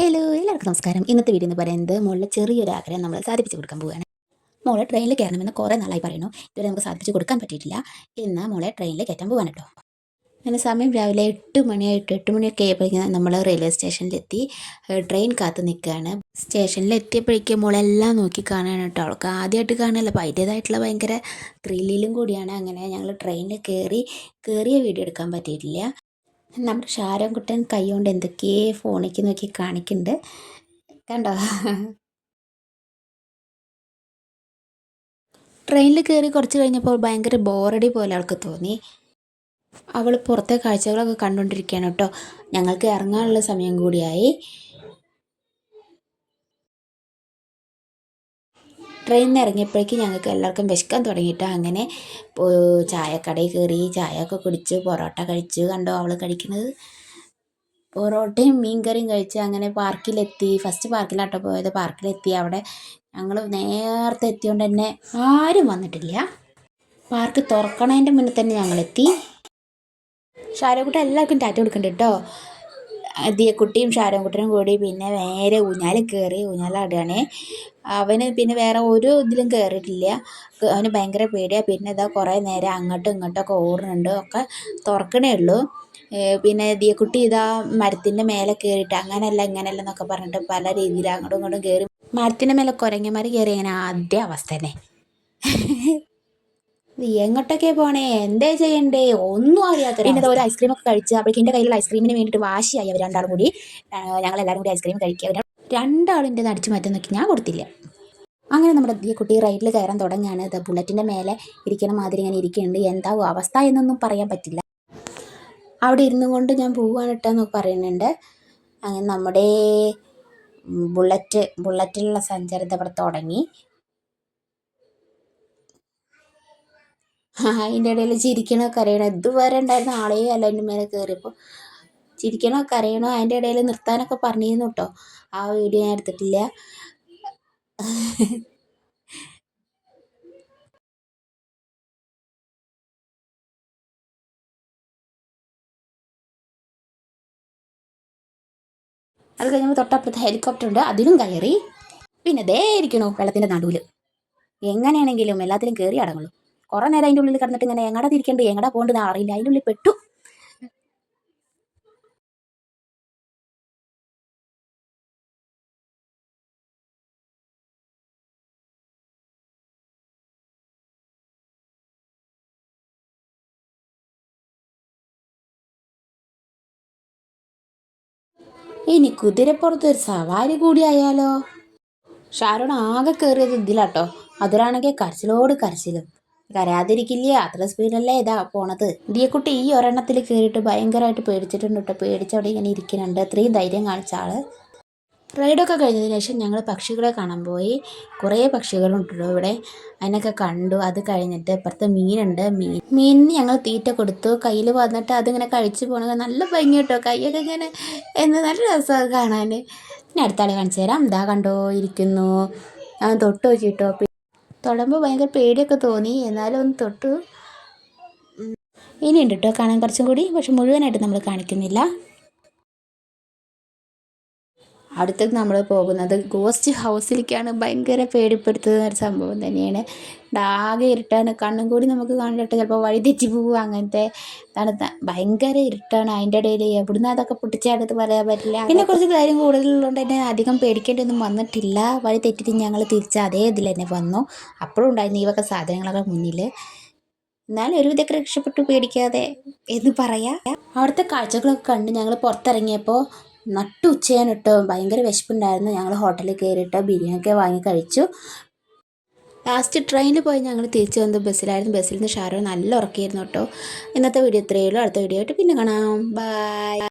Hello എല്ലാവർക്കും നമസ്കാരം. ഇന്നത്തെ വീഡിയോ എന്ന് പറയുന്നത് മോളിലെ ചെറിയൊരു ആഗ്രഹം നമ്മൾ സാധിപ്പിച്ച് കൊടുക്കാൻ പോവുകയാണ്. മോളെ ട്രെയിനിൽ കയറണമെന്ന് കുറേ നാളായി പറയുന്നു. ഇതുവരെ നമുക്ക് സാധിപ്പിച്ച് കൊടുക്കാൻ പറ്റിയിട്ടില്ല. ഇന്ന് മോളെ ട്രെയിനിൽ കയറ്റാൻ പോകാൻ കേട്ടോ. അങ്ങനെ സമയം രാവിലെ 8 മണിയൊക്കെ ആയപ്പോഴേക്കും നമ്മൾ റെയിൽവേ സ്റ്റേഷനിലെത്തി. ട്രെയിൻ കാത്ത് നിൽക്കുകയാണ്. സ്റ്റേഷനിൽ എത്തിയപ്പോഴേക്കും മോളെല്ലാം നോക്കി കാണാനാണ് കേട്ടോ. അവൾക്ക് ആദ്യമായിട്ട് കാണാനല്ല, അപ്പോൾ അതിൻ്റേതായിട്ടുള്ള ഭയങ്കര ത്രില്ലിലും കൂടിയാണ്. അങ്ങനെ ഞങ്ങൾ ട്രെയിനിൽ കയറിയ വീഡിയോ എടുക്കാൻ പറ്റിയിട്ടില്ല. നമ്മുടെ ഷാരോൺകുട്ടൻ കൈ കൊണ്ട് എന്തൊക്കെയോ ഫോണിലേക്ക് നോക്കി കാണിക്കുന്നുണ്ട്, കണ്ടോ? ട്രെയിനിൽ കയറി കുറച്ച് കഴിഞ്ഞപ്പോൾ ഭയങ്കര ബോറടി പോലെ അവൾക്ക് തോന്നി. അവൾ പുറത്തെ കാഴ്ചകളൊക്കെ കണ്ടുകൊണ്ടിരിക്കുകയാണ് കേട്ടോ. ഞങ്ങൾക്ക് ഇറങ്ങാനുള്ള സമയം കൂടിയായി. ട്രെയിനിൽ നിന്ന് ഇറങ്ങിയപ്പോഴേക്കും ഞങ്ങൾക്ക് എല്ലാവർക്കും വിശക്കാൻ തുടങ്ങിയിട്ട് അങ്ങനെ ചായക്കടയിൽ കയറി ചായയൊക്കെ കുടിച്ച് പൊറോട്ട കഴിച്ചു. കണ്ടോ അവൾ കഴിക്കുന്നത്? പൊറോട്ടയും മീൻ കറിയും കഴിച്ച് അങ്ങനെ പാർക്കിലെത്തി. ഫസ്റ്റ് പാർക്കിലാട്ടോ പോയത്. പാർക്കിലെത്തി. അവിടെ ഞങ്ങൾ നേരത്തെ എത്തിയോണ്ട് തന്നെ ആരും വന്നിട്ടില്ല. പാർക്ക് തുറക്കണതിൻ്റെ മുന്നേ തന്നെ ഞങ്ങളെത്തി. ഷാരോൺകുട്ടൻ എല്ലാവർക്കും ടാറ്റ കൊടുക്കുന്നുണ്ട് കേട്ടോ. ദിയക്കുട്ടിയും ഷാരോൺകുട്ടനും കൂടി പിന്നെ നേരെ ഊഞ്ഞാലിൽ കയറി ഊഞ്ഞാലാടുകയാണ്. അവന് പിന്നെ വേറെ ഒരു ഇതിലും കയറിയിട്ടില്ല. അവന് ഭയങ്കര പേടിയാണ്. പിന്നെ ഇതാ കുറേ നേരം അങ്ങോട്ടും ഇങ്ങോട്ടൊക്കെ ഓടുന്നുണ്ട്. ഒക്കെ തുറക്കണേ ഉള്ളൂ. പിന്നെ ദിയക്കുട്ടി ഇതാ മരത്തിൻ്റെ മേലെ കയറിയിട്ട് അങ്ങനെയല്ല ഇങ്ങനെയല്ല എന്നൊക്കെ പറഞ്ഞിട്ട് പല രീതിയിൽ അങ്ങോട്ടും ഇങ്ങോട്ടും കയറി. മരത്തിൻ്റെ മേലെ കുരങ്ങന്മാർ കയറി ഇങ്ങനെ ആദ്യ അവസ്ഥ തന്നെ. എങ്ങോട്ടൊക്കെ പോണേ, എന്തേ ചെയ്യണ്ടേ ഒന്നും അറിയാത്ത. പിന്നെ ഒരു ഐസ്ക്രീമൊക്കെ കഴിച്ച് അപ്പോഴേക്കും എൻ്റെ കയ്യിലുള്ള ഐസ്ക്രീമിന് വേണ്ടിയിട്ട് വാശിയായി അവർ രണ്ടാളും കൂടി. ഞങ്ങളെല്ലാവരും കൂടി ഐസ്ക്രീം കഴിക്കുക. രണ്ടാളിൻ്റെ അടിച്ചു മാറ്റാൻ നോക്കി, ഞാൻ കൊടുത്തില്ല. അങ്ങനെ നമ്മുടെ കുട്ടി റൈഡിൽ കയറാൻ തുടങ്ങുകയാണ്. ഇത് ബുള്ളറ്റിൻ്റെ മേലെ ഇരിക്കണ മാതിരി ഇങ്ങനെ ഇരിക്കുന്നുണ്ട്. എന്താവും അവസ്ഥ എന്നൊന്നും പറയാൻ പറ്റില്ല. അവിടെ ഇരുന്നു കൊണ്ട് ഞാൻ പോവാണ് ഇട്ടെന്നൊക്കെ പറയുന്നുണ്ട്. അങ്ങനെ നമ്മുടെ ബുള്ളറ്റിലുള്ള സഞ്ചാരത്തെ അവിടെ തുടങ്ങി. അതിൻ്റെ ഇടയിൽ ചിരിക്കണോ കരയണോ, ഇതുവരെ ഉണ്ടായിരുന്ന ആളേ അല്ല എൻ്റെ മേലെ കയറിയപ്പോൾ. ചിരിക്കണോ കരയണോ അതിൻ്റെ ഇടയിൽ നിർത്താനൊക്കെ പറഞ്ഞിരുന്നു കേട്ടോ. ആ വീഡിയോ ഞാൻ എടുത്തിട്ടില്ല. അത് കഴിഞ്ഞപ്പോൾ തൊട്ടപ്പുറത്ത് ഹെലികോപ്റ്റർ ഉണ്ട്, അതിലും കയറി. പിന്നെ ദേ ഇരിക്കണു വെള്ളത്തിൻ്റെ നടുവിൽ. എങ്ങനെയാണെങ്കിലും എല്ലാത്തിലും കയറി അടങ്ങുള്ളൂ. കുറേ നേരം അതിൻ്റെ ഉള്ളിൽ കിടന്നിട്ട് ഇങ്ങനെ എങ്ങടാ തിരിക്കേണ്ടത് എങ്ങടാ പോകേണ്ടത് അറിയില്ല. അതിൻ്റെ ഉള്ളിൽ പെട്ടു. ഇനി കുതിരപ്പുറത്ത് ഒരു സവാരി കൂടി ആയാലോ? ഷാരോൺ ആകെ കയറിയത് ഇതിലാട്ടോ. അതിലാണെങ്കിൽ കരച്ചിലോട് കരച്ചിലും. കരയാതിരിക്കില്ല, അത്ര സ്പീഡല്ലേ ഇതാ പോണത്. ദിയക്കുട്ടി ഈ ഒരെണ്ണത്തിൽ കയറിയിട്ട് ഭയങ്കരമായിട്ട് പേടിച്ചിട്ടുണ്ട് കേട്ടോ. പേടിച്ചവിടെ ഇങ്ങനെ ഇരിക്കുന്നുണ്ട്. അത്രയും ധൈര്യം കാണിച്ച ആള്. റൈഡൊക്കെ കഴിഞ്ഞതിന് ശേഷം ഞങ്ങൾ പക്ഷികളെ കാണാൻ പോയി. കുറേ പക്ഷികളുണ്ടല്ലോ ഇവിടെ. അതിനൊക്കെ കണ്ടു. അത് കഴിഞ്ഞിട്ട് ഇപ്പുറത്ത് മീനുണ്ട്. മീനിന് ഞങ്ങൾ തീറ്റ കൊടുത്തു. കയ്യിൽ വന്നിട്ട് അതിങ്ങനെ കഴിച്ചു പോകണത് നല്ല ഭംഗി കേട്ടോ. കൈയൊക്കെ ഇങ്ങനെ നല്ല രസമാണ് കാണാൻ. പിന്നെ അടുത്ത ആളെ കാണിച്ചു തരാം. ഇതാ കണ്ടോ ഇരിക്കുന്നു. ഞാൻ തൊട്ട് നോക്കിട്ടോ. തൊടുമ്പോൾ ഭയങ്കര പേടിയൊക്കെ തോന്നി, എന്നാലും ഒന്ന് തൊട്ടു. ഇനിയുണ്ട് കേട്ടോ കാണാൻ കുറച്ചും കൂടി, പക്ഷെ മുഴുവനായിട്ട് നമ്മൾ കാണിക്കുന്നില്ല. അടുത്തത് നമ്മൾ പോകുന്നത് ഗോസ്റ്റ് ഹൗസിലേക്കാണ്. ഭയങ്കര പേടിപ്പെടുത്തുന്ന ഒരു സംഭവം തന്നെയാണ്. ആകെ ഇരുട്ടാണ്. കണ്ണും കൂടി നമുക്ക് കാണിട്ട് ചിലപ്പോൾ വഴി തെറ്റി പോകുക. അങ്ങനത്തെ ഭയങ്കര ഇരുട്ടാണ്. അതിൻ്റെ ഇടയിൽ എവിടുന്ന് അതൊക്കെ പൊട്ടിച്ചാടത്ത് പറയാൻ പറ്റില്ല. പിന്നെ കുറച്ച് കാര്യം കൂടുതലുള്ളതുകൊണ്ട് തന്നെ അധികം പേടിക്കേണ്ടൊന്നും വന്നിട്ടില്ല. വഴി തെറ്റിട്ട് ഞങ്ങൾ തിരിച്ച് അതേ ഇതിൽ തന്നെ വന്നു. അപ്പോഴും ഉണ്ടായിരുന്നു ഈ വക സാധനങ്ങളൊക്കെ മുന്നിൽ. എന്നാലും ഒരുവിധമൊക്കെ രക്ഷപ്പെട്ടു, പേടിക്കാതെ എന്ന് പറയാം. അവിടുത്തെ കാഴ്ചകളൊക്കെ കണ്ട് ഞങ്ങൾ പുറത്തിറങ്ങിയപ്പോൾ നട്ടുച്ചയാണ് കേട്ടോ. ഭയങ്കര വിശപ്പുണ്ടായിരുന്നു. ഞങ്ങൾ ഹോട്ടലിൽ കയറിയിട്ട് ബിരിയാണിയൊക്കെ വാങ്ങി കഴിച്ചു. ലാസ്റ്റ് ട്രെയിനിൽ പോയി ഞങ്ങൾ തിരിച്ചു വന്നത് ബസ്സിലായിരുന്നു. ബസ്സിൽ നിന്ന് ഷാരോൺ നല്ല ഉറക്കിയിരുന്നു കേട്ടോ. ഇന്നത്തെ വീഡിയോ ഇത്രയേ ഉള്ളൂ. അടുത്ത വീഡിയോ ആയിട്ട് പിന്നെ കാണാം. ബൈ.